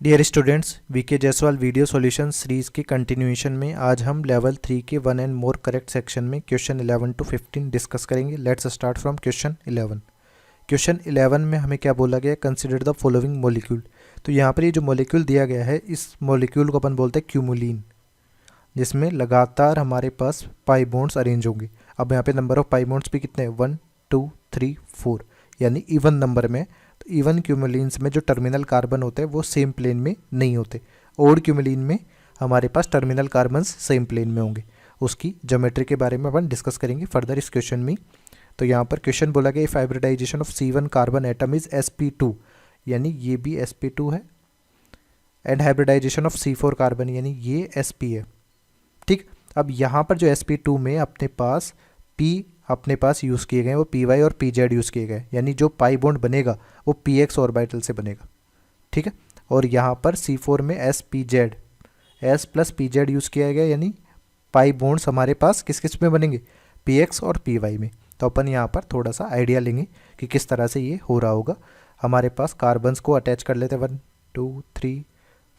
Dear students, VK Jaiswal video solution series के continuation में आज हम लेवल 3 के 1 एंड मोर करेक्ट सेक्शन में क्वेश्चन 11 टू 15 डिस्कस करेंगे। Let's start from question 11। Question 11 में हमें क्या बोला गया है, कंसिडर द फॉलोइंग मॉलिक्यूल। तो यहाँ पर ये जो मॉलिक्यूल दिया गया है, इस मॉलिक्यूल को अपन बोलते हैं क्यूमुलिन, जिसमें लगातार हमारे पास पाई बॉन्ड्स अरेंज होंगे। अब यहाँ पे नंबर ऑफ पाई बॉन्ड्स भी कितने हैं, 1 2 3 4, यानी इवन नंबर में। तो इवन क्यूमुलिन्स में जो टर्मिनल कार्बन होते हैं वो सेम प्लेन में नहीं होते। ओड क्यूमुलिन में हमारे पास टर्मिनल कार्बन्स सेम प्लेन में होंगे। उसकी ज्योमेट्री के बारे में अपन डिस्कस करेंगे फर्दर इस क्वेश्चन में। तो यहाँ पर क्वेश्चन बोला गया, if hybridisation of C1 carbon atom is sp2, यानी ये भी sp2 है, and hybridisation of C4 carbon, यानी ये sp है। ठीक, अब यहाँ पर जो sp2 में अपने पास यूज़ किए गए वो py और pz यूज़ किए गए, यानी जो पाई बॉन्ड बनेगा वो px ऑर्बिटल से बनेगा। ठीक है, और यहाँ पर C4 में spz s plus pz use किया गया, यानी पाई बॉन्ड्स हमारे पास किस किस में बनेंगे, px और py में। तो अपन यहाँ पर थोड़ा सा आइडिया लेंगे कि किस तरह से ये हो रहा होगा। हमारे पास कार्बन्स को अटैच कर लेते हैं 1 2 3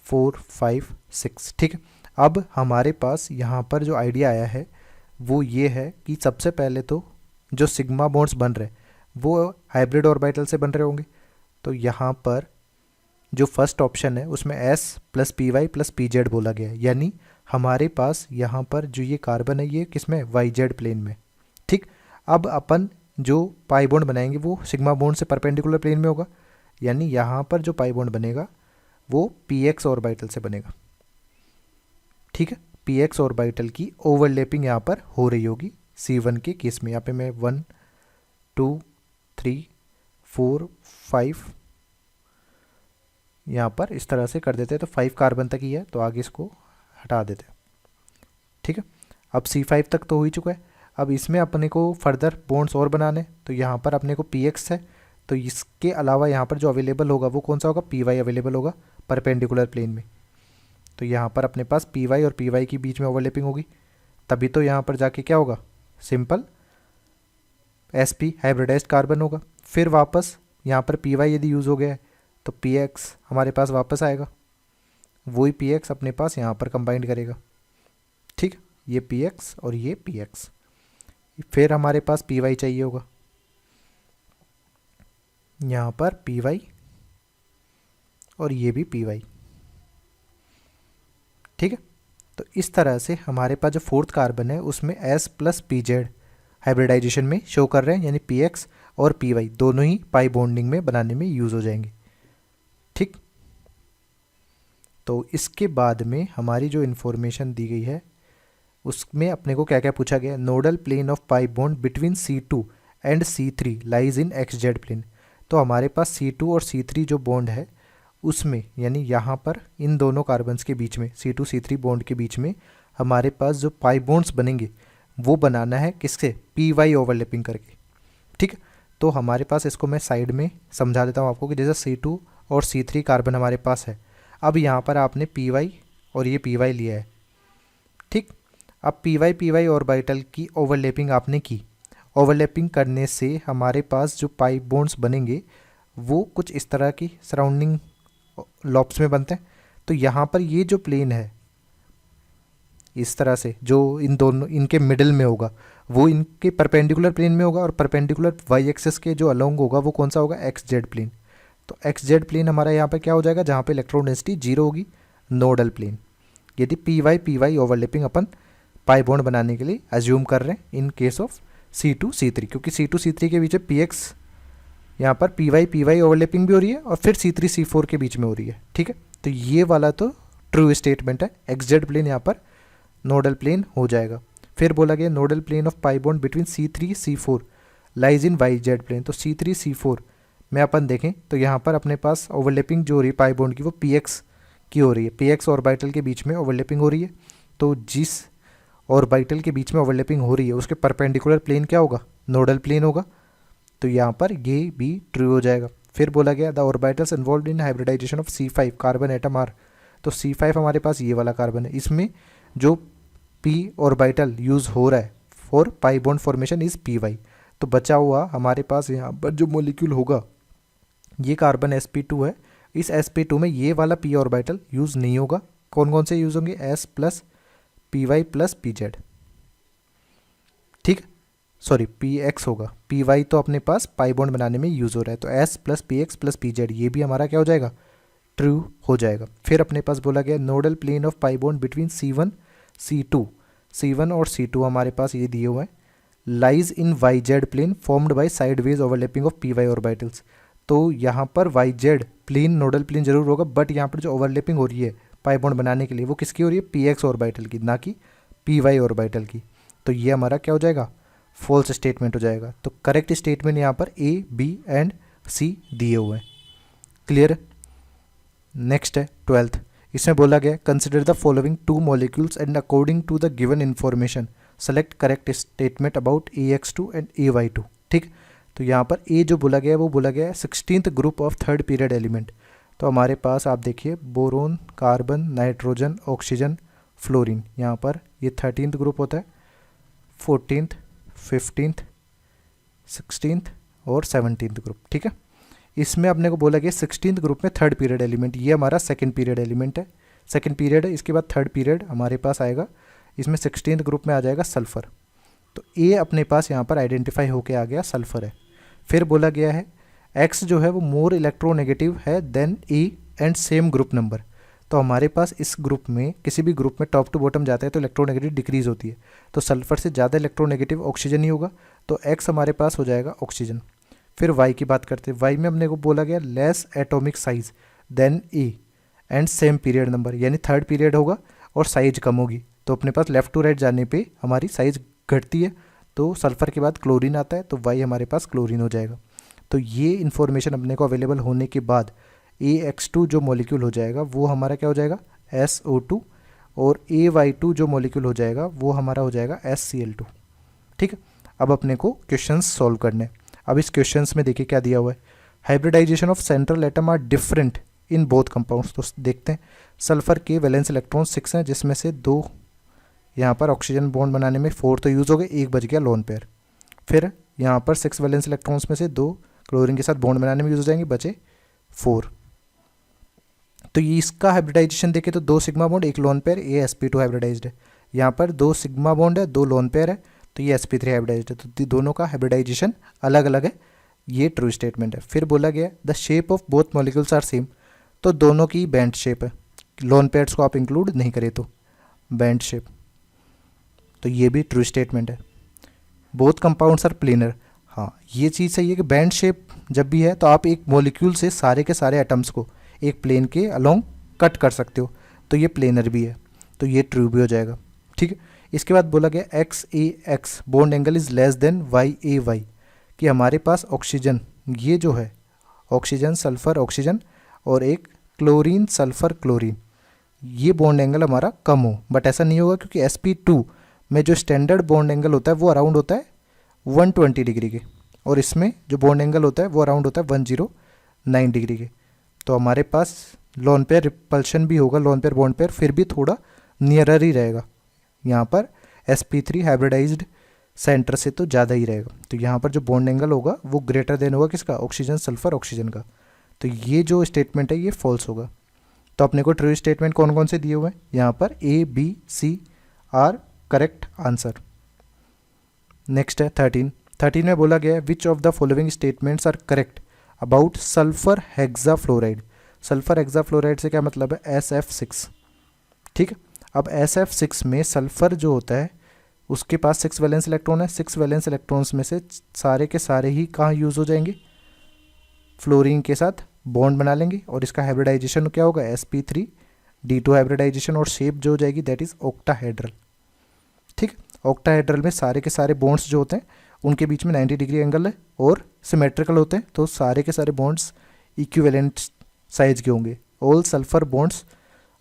4 5 6। ठीक है, अब हमारे पास यहाँ पर जो आइडिया आया है वो ये है कि सबसे पहले तो जो सिग्मा बॉन्ड्स बन रहे वो हाइब्रिड ऑर्बिटल से बन रहे होंगे। तो यहाँ पर जो फर्स्ट ऑप्शन है उसमें s plus p y plus p z बोला गया है, यानी हमारे पास यहाँ पर जो ये कार्बन है ये किस में, वाई जेड प्लेन में। ठीक, अब अपन जो पाई बॉन्ड बनाएंगे वो सिग्मा बॉन्ड से परपेंडिकुलर प्लेन में होगा, यानी यहाँ पर जो पाई बॉन्ड बनेगा वो पी एक्स ऑर्बिटल से बनेगा। ठीक है, पी एक्स ऑर्बिटल की ओवरलैपिंग यहाँ पर हो रही होगी C1 के केस में। यहाँ पे मैं 1 2 3 4 5 यहाँ पर इस तरह से कर देते हैं, तो 5 कार्बन तक ही है, तो आगे इसको हटा देते हैं। ठीक है, अब C5 तक तो हो ही चुका है। अब इसमें अपने को फर्दर बॉन्ड्स और बनाने, तो यहाँ पर अपने को PX है, तो इसके अलावा यहाँ पर जो अवेलेबल होगा वो कौन सा होगा, PY अवेलेबल होगा परपेंडिकुलर प्लेन में। तो यहाँ पर अपने पास PY और PY के बीच में ओवरलैपिंग होगी, तभी तो यहाँ पर जाके क्या होगा, सिंपल sp हाइब्रिडाइज्ड कार्बन होगा। फिर वापस यहाँ पर PY यदि यूज़ हो गया है तो PX हमारे पास वापस आएगा, वही PX अपने पास यहाँ पर कंबाइंड करेगा। ठीक, ये PX और ये PX। फिर हमारे पास PY चाहिए होगा, यहाँ पर PY और ये भी PY। ठीक है, तो इस तरह से हमारे पास जो फोर्थ कार्बन है उसमें S प्लस pz हाइब्रिडाइजेशन में शो कर रहे हैं, यानी PX और PY दोनों ही पाई बॉन्डिंग में बनाने में यूज़ हो जाएंगे। ठीक, तो इसके बाद में हमारी जो इन्फॉर्मेशन दी गई है उसमें अपने को क्या क्या पूछा गया, nodal plane of pi bond between C2 and C3 lies in XZ plane. तो हमारे पास C2 और C3 जो बॉन्ड है उसमें, यानी यहाँ पर इन दोनों कार्बन्स के बीच में C2 C3 बॉन्ड के बीच में हमारे पास जो पाई बॉन्ड्स बनेंगे वो बनाना है किससे, PY ओवरलैपिंग करके। ठीक, तो हमारे पास इसको मैं साइड में समझा देता हूँ आपको कि जैसे C2 और C3 कार्बन हमारे पास है, अब यहाँ पर आपने PY और ये PY लिया है। ठीक, अब PY ऑर्बिटल की ओवरलैपिंग आपने की, ओवरलैपिंग करने से हमारे पास जो पाई बॉन्ड्स बनेंगे वो कुछ इस तरह की सराउंडिंग लॉब्स में बनते हैं। तो यहाँ पर ये जो प्लेन है इस तरह से जो इन दोनों इनके मिडिल में होगा वो इनके परपेंडिकुलर प्लेन में होगा, और परपेंडिकुलर वाई एक्सिस के जो अलोंग होगा वो कौन सा होगा, XZ प्लेन। तो XZ प्लेन हमारा यहाँ पर क्या हो जाएगा, जहाँ पे इलेक्ट्रॉन डेंसिटी 0 होगी, नोडल प्लेन। यदि PY ओवरलैपिंग अपन पाई बॉन्ड बनाने के लिए एज्यूम कर रहे हैं in case of C2 C3, क्योंकि C2 C3 के बीच में PX यहाँ पर PY ओवरलैपिंग भी हो रही है और फिर C3 C4 के बीच में हो रही है। ठीक है, तो ये वाला तो ट्रू स्टेटमेंट है, XZ प्लेन यहाँ पर नोडल प्लेन हो जाएगा। फिर बोला गया nodal plane of pi bond between C3 C4 lies in YZ plane. तो C3 C4 में अपन देखें तो यहाँ पर अपने पास ओवरलैपिंग जो हो रही है पाई बॉन्ड की वो PX की हो रही है, PX ऑर्बिटल के बीच में ओवरलैपिंग हो रही है। तो जिस ऑर्बिटल के बीच में ओवरलैपिंग हो रही है उसके परपेंडिकुलर प्लेन क्या होगा, नोडल प्लेन होगा। तो यहाँ पर ये भी ट्रू हो जाएगा। फिर बोला गया the orbitals involve in hybridisation of C5 carbon atom are. तो C5 हमारे पास ये वाला कार्बन है, इसमें जो p ऑर्बिटल यूज़ हो रहा है for pi bond formation is PY। तो बचा हुआ हमारे पास यहाँ पर जो मॉलिक्यूल होगा ये कार्बन sp2 है, इस sp2 में ये वाला p ऑर्बिटल यूज़ नहीं होगा। कौन कौन से यूज़ होंगे? s plus p y plus p z, ठीक, सॉरी पी एक्स होगा, पी वाई तो अपने पास पाई बॉन्ड बनाने में यूज़ हो रहा है, तो S plus P x plus p Z ये भी हमारा क्या हो जाएगा? ट्रू हो जाएगा। फिर अपने पास बोला गया nodal plane of pi bond between C1 C2, C1 और C2 हमारे पास ये दिए हुए हैं, lies in Y Z plane formed by sideways overlapping of p y orbitals. तो यहाँ पर Y Z plane nodal plane जरूर होगा, बट यहाँ पर जो ओवरलैपिंग हो रही है पाई बॉन्ड बनाने के लिए वो किसकी हो रही है? पी एक्स ऑर्बिटल की, ना कि पी वाई ऑर्बिटल की। तो ये हमारा क्या हो जाएगा? फॉल्स स्टेटमेंट हो जाएगा। तो करेक्ट स्टेटमेंट यहाँ पर ए, बी एंड सी दिए हुए हैं। क्लियर? नेक्स्ट है 12th। इसमें बोला गया consider the following two molecules and according to the given information select correct statement about AX2 and AY2। ठीक, तो यहाँ पर ए जो बोला गया है वो बोला गया है 16th group of third period element. तो हमारे पास आप देखिए boron, carbon, nitrogen, oxygen, fluorine, यहाँ पर ये 13th ग्रुप होता है, 14th, 15th, 16th और 17th ग्रुप। ठीक है, इसमें अपने को बोला गया 16th ग्रुप में थर्ड पीरियड एलिमेंट, ये हमारा सेकंड पीरियड एलिमेंट है, सेकंड पीरियड है। इसके बाद थर्ड पीरियड हमारे पास आएगा, इसमें 16th ग्रुप में आ जाएगा सल्फ़र। तो ए अपने पास यहाँ पर आइडेंटिफाई होके आ गया सल्फ़र है। फिर बोला गया है एक्स जो है वो मोर इलेक्ट्रोनेगेटिव है than A and same group number. तो हमारे पास इस ग्रुप में किसी भी ग्रुप में टॉप टू बॉटम जाता है तो इलेक्ट्रोनेगेटिव डिक्रीज होती है, तो सल्फर से ज़्यादा इलेक्ट्रोनेगेटिव ऑक्सीजन ही होगा, तो एक्स हमारे पास हो जाएगा ऑक्सीजन। फिर वाई की बात करते हैं, वाई में हमने को बोला गया less atomic size than A and same period number, यानी थर्ड पीरियड होगा और साइज कम होगी, तो अपने पास लेफ्ट टू राइट जाने पे हमारी साइज घटती है, तो सल्फर के बाद क्लोरीन आता है, तो वाई हमारे पास क्लोरीन हो जाएगा। तो ये इन्फॉर्मेशन अपने को अवेलेबल होने के बाद AX2 जो मॉलिक्यूल हो जाएगा वो हमारा क्या हो जाएगा? SO2, और AY2 जो मॉलिक्यूल हो जाएगा वो हमारा हो जाएगा SCl2। ठीक है, अब अपने को क्वेश्चंस सॉल्व करने हैं। अब इस क्वेश्चंस में देखिए क्या दिया हुआ है, hybridisation of central atom are different in both compounds. तो देखते हैं, सल्फर के वैलेंस इलेक्ट्रॉन 6 हैं, जिसमें से 2 यहाँ पर ऑक्सीजन बॉन्ड बनाने में 4 तो यूज़ हो गए, 1 बच गया लोन पेयर। फिर यहाँ पर 6 वैलेंस इलेक्ट्रॉन्स में से 2 क्लोरीन के साथ बॉन्ड बनाने में यूज हो जाएंगे, बचे 4। तो ये इसका हाइब्रिडाइजेशन देखें तो 2 सिग्मा बॉन्ड 1 लोन पेयर, ये sp2 हाइब्रिडाइज्ड है। यहाँ पर 2 सिग्मा बॉन्ड है 2 लोन पेयर है, तो ये sp3 हाइब्रिडाइज्ड है। तो दोनों का हाइब्रिडाइजेशन अलग अलग है, ये ट्रू स्टेटमेंट है। फिर बोला गया the shape of both molecules are same, तो दोनों की बैंड शेप है, लोन पेयर्स को आप इंक्लूड नहीं करें तो बैंड शेप, तो ये भी ट्रू स्टेटमेंट है। बोथ कंपाउंड्स आर प्लेनर, हाँ ये चीज़ सही है कि बैंड शेप जब भी है तो आप एक मॉलिक्यूल से सारे के सारे एटम्स को एक प्लेन के अलोंग कट कर सकते हो, तो ये प्लेनर भी है, तो ये ट्रू भी हो जाएगा। ठीक है, इसके बाद बोला गया XAX bond angle is less than YAY, कि हमारे पास ऑक्सीजन ये जो है ऑक्सीजन सल्फर ऑक्सीजन और एक क्लोरीन सल्फर क्लोरीन, ये बॉन्ड एंगल हमारा कम हो, बट ऐसा नहीं होगा क्योंकि sp2 में जो स्टैंडर्ड बॉन्ड एंगल होता है वो अराउंड होता है 120 डिग्री के, और इसमें जो बॉन्ड एंगल होता है वो अराउंड होता है 109 डिग्री के। तो हमारे पास लोन पेयर रिपल्शन भी होगा, लोन पेयर बॉन्ड पेयर फिर भी थोड़ा नियरर ही रहेगा, यहाँ पर sp3 हाइब्रिडाइज्ड सेंटर से तो ज़्यादा ही रहेगा, तो यहाँ पर जो बॉन्ड एंगल होगा वो ग्रेटर देन होगा किसका? ऑक्सीजन सल्फर ऑक्सीजन का। तो ये जो स्टेटमेंट है ये फॉल्स होगा। तो अपने को ट्रू स्टेटमेंट कौन कौन से दिए हुए हैं? यहाँ पर A, B, C are correct answer. Next है 13 में बोला गया है which of the following statements are correct about sulphur hexafluoride. Sulphur hexafluoride से क्या मतलब है? SF6। ठीक है, अब SF6 में सल्फर जो होता है उसके पास 6 वैलेंस इलेक्ट्रॉन है, 6 वैलेंस इलेक्ट्रॉन्स में से सारे के सारे ही कहाँ यूज़ हो जाएंगे? फ्लोरीन के साथ बॉन्ड बना लेंगे, और इसका हाइब्रिडाइजेशन क्या होगा? sp3d2 हाइब्रिडाइजेशन, और शेप जो हो जाएगी दैट इज ऑक्टाहेड्रल। ठीक, ऑक्टाहेड्रल में सारे के सारे बॉन्ड्स जो होते हैं उनके बीच में 90 डिग्री एंगल है और सिमेट्रिकल होते हैं, तो सारे के सारे बॉन्ड्स इक्विवेलेंट साइज के होंगे। All sulphur bonds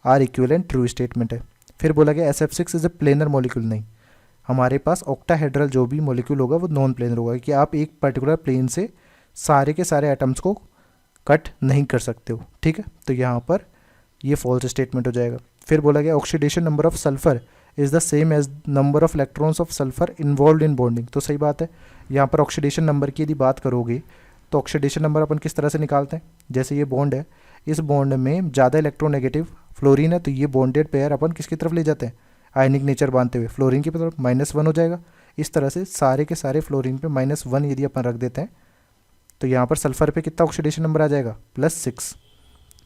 are equivalent, true statement है। फिर बोला गया SF6 is a planar molecule, नहीं, हमारे पास ऑक्टाहेड्रल जो भी मॉलिक्यूल होगा वो नॉन प्लेनर होगा, कि आप एक पर्टिकुलर प्लेन से सारे के सारे एटम्स को कट नहीं कर सकते हो। ठीक है, तो यहाँ पर ये फॉल्स स्टेटमेंट हो जाएगा। फिर बोला गया oxidation number of sulphur is the same as number of electrons of sulphur involve in bonding. तो सही बात है, यहाँ पर ऑक्सीडेशन नंबर की यदि बात करोगे तो ऑक्सीडेशन नंबर अपन किस तरह से निकालते हैं? जैसे ये बॉन्ड है, इस बॉन्ड में ज़्यादा इलेक्ट्रोनेगेटिव फ्लोरीन है, तो ये बॉन्डेड पेयर अपन किसकी तरफ ले जाते हैं, आयनिक नेचर बांधते हुए फ्लोरीन की तरफ, -1 हो जाएगा। इस तरह से सारे के सारे फ्लोरीन पे -1 यदि अपन रख देते हैं तो यहाँ पर सल्फर पे कितना ऑक्सीडेशन नंबर आ जाएगा, +6।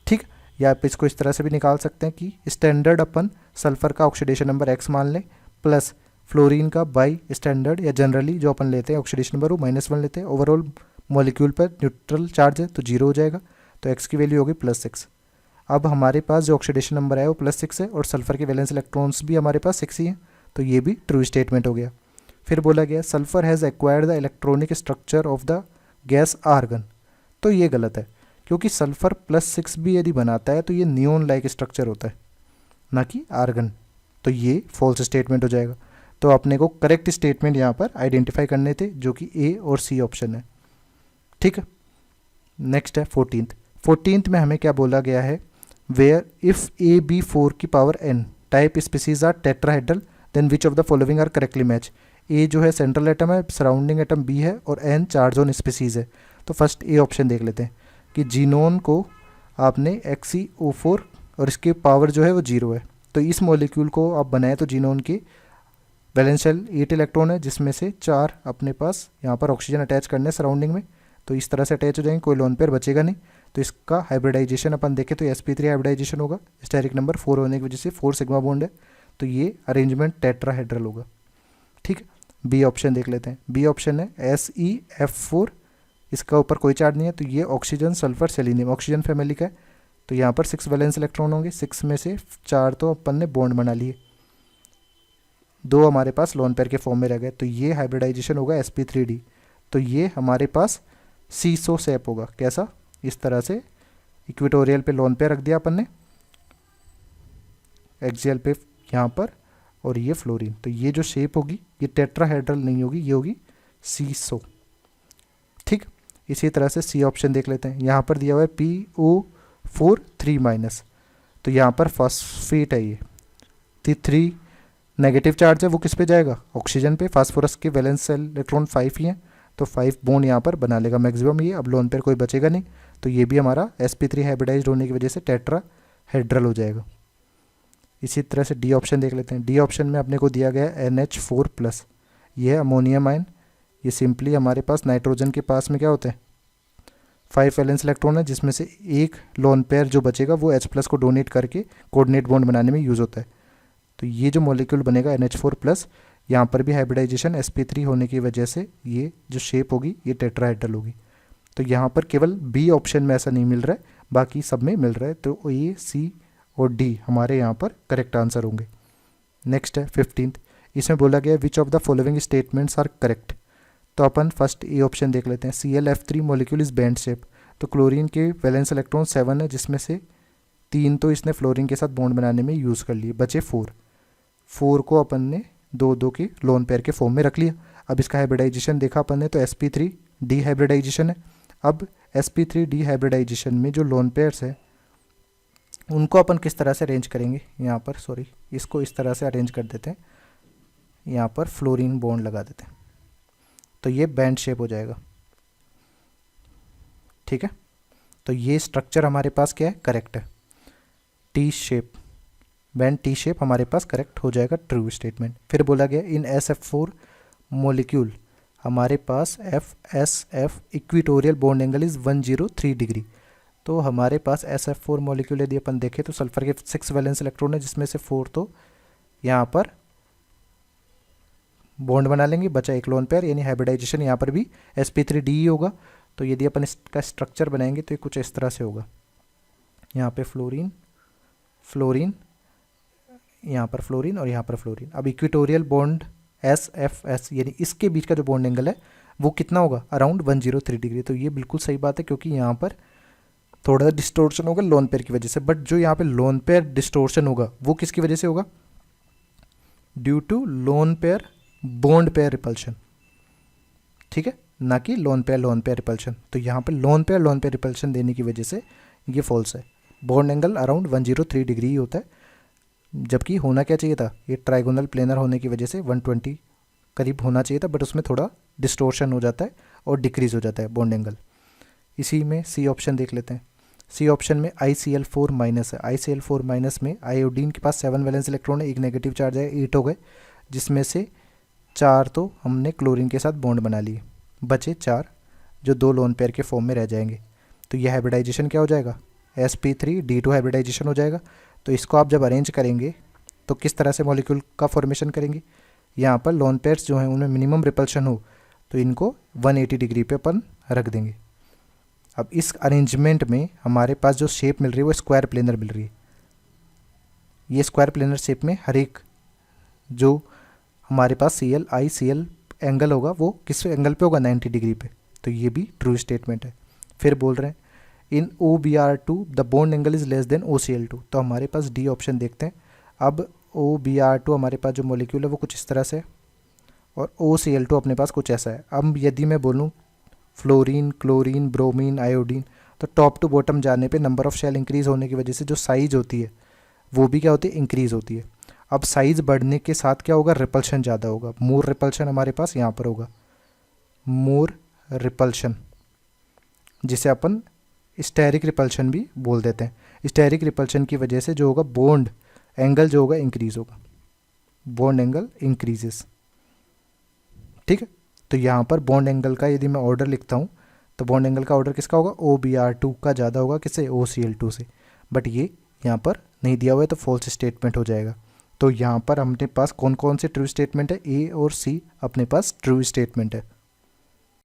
ठीक, या आप इसको इस तरह से भी निकाल सकते हैं कि स्टैंडर्ड अपन सल्फर का ऑक्सीडेशन नंबर x मान लें, प्लस फ्लोरीन का बाई स्टैंडर्ड या जनरली जो अपन लेते हैं ऑक्सीडेशन नंबर वो -1 लेते हैं। ओवरऑल मॉलिक्यूल पर न्यूट्रल चार्ज है तो 0 हो जाएगा, तो x की वैल्यू होगी +6। अब हमारे पास जो ऑक्सीडेशन नंबर है वो +6 है और सल्फर के वैलेंस इलेक्ट्रॉन्स भी हमारे पास 6 ही हैं, तो ये भी ट्रू स्टेटमेंट हो गया। फिर बोला गया sulphur has acquired the electronic structure of the gas argon, तो ये गलत है क्योंकि सल्फर +6 भी यदि बनाता है तो ये नियोन लाइक स्ट्रक्चर होता है ना कि आर्गन, तो ये फॉल्स स्टेटमेंट हो जाएगा। तो अपने को करेक्ट स्टेटमेंट यहाँ पर आइडेंटिफाई करने थे जो कि ए और सी ऑप्शन है। ठीक है, नेक्स्ट है 14th में हमें क्या बोला गया है, वेयर इफ़ ए बी 4 की power n type species are tetrahedral then which of the following are correctly match. A जो है सेंट्रल एटम है, सराउंडिंग एटम बी है और n चार जोन स्पीसीज है। तो फर्स्ट ए ऑप्शन देख लेते हैं कि जीनोन को आपने XeO4 और इसकी पावर जो है वो 0 है, तो इस मॉलिक्यूल को आप बनाए तो जीनोन की वैलेंस शेल 8 इलेक्ट्रॉन है जिसमें से 4 अपने पास यहाँ पर ऑक्सीजन अटैच करने सराउंडिंग में, तो इस तरह से अटैच हो जाएंगे, कोई लोन पेयर बचेगा नहीं। तो इसका हाइब्रिडाइजेशन अपन देखें तो sp3 हाइब्रिडाइजेशन होगा, स्टेरिक नंबर 4 होने की वजह से 4 सिग्मा बॉन्ड है, तो ये अरेंजमेंट टेट्राहेड्रल होगा। ठीक, बी ऑप्शन देख लेते हैं। बी ऑप्शन है SeF4, इसका ऊपर कोई चार्ज नहीं है, तो ये oxygen sulphur selenium oxygen family का है, तो यहाँ पर 6 वैलेंस इलेक्ट्रॉन होंगे, 6 में से 4 तो अपन ने बॉन्ड बना लिए, 2 हमारे पास लोन पेयर के फॉर्म में रह गए, तो ये हाइब्रिडाइजेशन होगा sp3d, तो ये हमारे पास सीसो शेप होगा। कैसा, इस तरह से इक्वेटोरियल पे लोन पेयर रख दिया अपन ने, एक्सियल पे यहाँ पर, और ये फ्लोरीन, तो ये जो शेप होगी ये टेट्राहेड्रल नहीं होगी, ये होगी सीसो। ठीक, इसी तरह से सी ऑप्शन देख लेते हैं। यहाँ पर दिया हुआ है PO4 3-, तो यहाँ पर फॉस्फेट है, ये 3 नेगेटिव चार्ज है, वो किस पे जाएगा, ऑक्सीजन पे। फास्फोरस के वैलेंस सेल इलेक्ट्रॉन 5 ही हैं, तो 5 बॉन्ड यहाँ पर बना लेगा मैक्सिमम ये, अब लोन पेयर कोई बचेगा नहीं, तो ये भी हमारा sp3 हाइब्रिडाइज्ड होने की वजह से टेट्राहेड्रल हो जाएगा। इसी तरह से डी ऑप्शन देख लेते हैं। डी ऑप्शन में अपने को दिया गया है NH4+, ये है अमोनियम आयन, ये सिंपली हमारे पास नाइट्रोजन के पास में क्या होता है, 5 वैलेंस इलेक्ट्रॉन है जिसमें से एक लोन पेयर जो बचेगा वो H+ को डोनेट करके कोऑर्डिनेट बॉन्ड बनाने में यूज़ होता है, तो ये जो मॉलिक्यूल बनेगा NH4+, यहाँ पर भी हाइब्रिडाइजेशन sp3 होने की वजह से ये जो शेप होगी ये टेट्राहेड्रल होगी। तो यहाँ पर केवल बी ऑप्शन में ऐसा नहीं मिल रहा है, बाकी सब में मिल रहा है, तो ए सी और डी हमारे यहाँ पर करेक्ट आंसर होंगे। नेक्स्ट है 15th, इसमें बोला गया which of the following statements are correct, तो अपन फर्स्ट ए ऑप्शन देख लेते हैं। ClF3 molecule is bent shape, तो क्लोरीन के वैलेंस इलेक्ट्रॉन 7 है जिसमें से 3 तो इसने फ्लोरीन के साथ बॉन्ड बनाने में यूज़ कर लिए, बचे 4 को अपन ने 2 के लोन पेयर के फॉर्म में रख लिया। अब इसका हाइब्रिडाइजेशन देखा अपन ने तो sp3d हाइब्रिडाइजेशन है। अब sp3d हाइब्रिडाइजेशन में जो लोन पेयर्स है उनको अपन किस तरह से अरेंज करेंगे, यहाँ पर सॉरी इसको इस तरह से अरेंज कर देते हैं, यहाँ पर फ्लोरीन बॉन्ड लगा देते हैं, तो ये बैंड शेप हो जाएगा। ठीक है, तो ये स्ट्रक्चर हमारे पास क्या है, करेक्ट है, T shape, band T shape हमारे पास करेक्ट हो जाएगा, ट्रू स्टेटमेंट। फिर बोला गया इन SF4 मॉलिक्यूल हमारे पास FSF equatorial bond angle is 103 degree, तो हमारे पास SF4 मॉलिक्यूल यदि अपन देखें तो सल्फर के 6 वैलेंस इलेक्ट्रॉन है जिसमें से 4 तो यहाँ पर बॉन्ड बना लेंगे, बचा एक लोन पेयर, यानी हाइब्रिडाइजेशन यहाँ पर भी sp3d ही होगा। तो यदि अपन इसका स्ट्रक्चर बनाएंगे तो ये कुछ इस तरह से होगा, यहाँ पे फ्लोरीन, यहाँ पर फ्लोरीन और यहाँ पर फ्लोरीन। अब इक्विटोरियल बॉन्ड SFS यानी इसके बीच का जो बॉन्ड एंगल है वो कितना होगा, अराउंड 103 डिग्री, तो ये बिल्कुल सही बात है क्योंकि यहाँ पर थोड़ा सा डिस्टोर्शन होगा लोन पेयर की वजह से, बट जो यहाँ पे लोन पेयर डिस्टोर्शन होगा वो किसकी वजह से होगा, due to lone pair bond pair repulsion. ठीक है, ना कि लोन पेयर रिपल्शन। तो यहाँ पे लोन पेयर रिपल्शन देने की वजह से ये फॉल्स है, बॉन्ड एंगल अराउंड 103 डिग्री ही होता है, जबकि होना क्या चाहिए था, ये ट्राइगोनल प्लेनर होने की वजह से 120 करीब होना चाहिए था, बट उसमें थोड़ा डिस्टोर्शन हो जाता है और डिक्रीज हो जाता है बॉन्ड एंगल। इसी में सी ऑप्शन देख लेते हैं। सी ऑप्शन में ICl4 माइनस है। ICl4 माइनस में आयोडीन के पास 7 वैलेंस इलेक्ट्रॉन है, एक नेगेटिव चार्ज है, 8 हो गए, जिसमें से 4 तो हमने क्लोरीन के साथ बॉन्ड बना लिए, बचे 4 जो 2 लोन पेयर के फॉर्म में रह जाएंगे। तो यह हाइब्रिडाइजेशन क्या हो जाएगा, sp3d2 हाइब्रिडाइजेशन हो जाएगा। तो इसको आप जब अरेंज करेंगे तो किस तरह से मॉलिक्यूल का फॉर्मेशन करेंगे, यहाँ पर लोन पेयर्स जो हैं उनमें मिनिमम रिपल्शन हो तो इनको 180 डिग्री पे अपन रख देंगे। अब इस अरेंजमेंट में हमारे पास जो शेप मिल रही है वो स्क्वायर प्लेनर मिल रही है। ये स्क्वायर प्लेनर शेप में हर एक जो हमारे पास ClICl एंगल होगा वो किस एंगल पे होगा, 90 डिग्री पे। तो ये भी ट्रू स्टेटमेंट है। फिर बोल रहे हैं इन OBr2 the bond angle is less than OCl2। तो हमारे पास डी ऑप्शन देखते हैं। अब OBr2 हमारे पास जो मॉलिक्यूल है वो कुछ इस तरह से, और OCl2 अपने पास कुछ ऐसा है। अब यदि मैं बोलूँ फ्लोरीन, क्लोरीन, ब्रोमीन, आयोडीन, तो टॉप टू बॉटम जाने पे नंबर ऑफ शेल इंक्रीज होने की वजह से जो साइज होती है वो भी क्या होती है, इंक्रीज होती है। अब साइज बढ़ने के साथ क्या होगा, रिपल्शन ज़्यादा होगा। मोर रिपल्शन हमारे पास यहाँ पर होगा, मोर रिपल्शन, जिसे अपन स्टेरिक रिपल्शन भी बोल देते हैं। स्टेरिक रिपल्शन की वजह से जो होगा बॉन्ड एंगल जो होगा इंक्रीज होगा, बॉन्ड एंगल इंक्रीजेस। ठीक है, तो यहाँ पर बॉन्ड एंगल का यदि मैं ऑर्डर लिखता हूँ तो बॉन्ड एंगल का ऑर्डर किसका होगा, OBr2 का ज़्यादा होगा, किससे, OCl2 से। बट ये यहाँ पर नहीं दिया हुआ है तो फॉल्स स्टेटमेंट हो जाएगा। तो यहाँ पर अपने पास कौन कौन से ट्रू स्टेटमेंट है, A और C अपने पास ट्रू स्टेटमेंट है।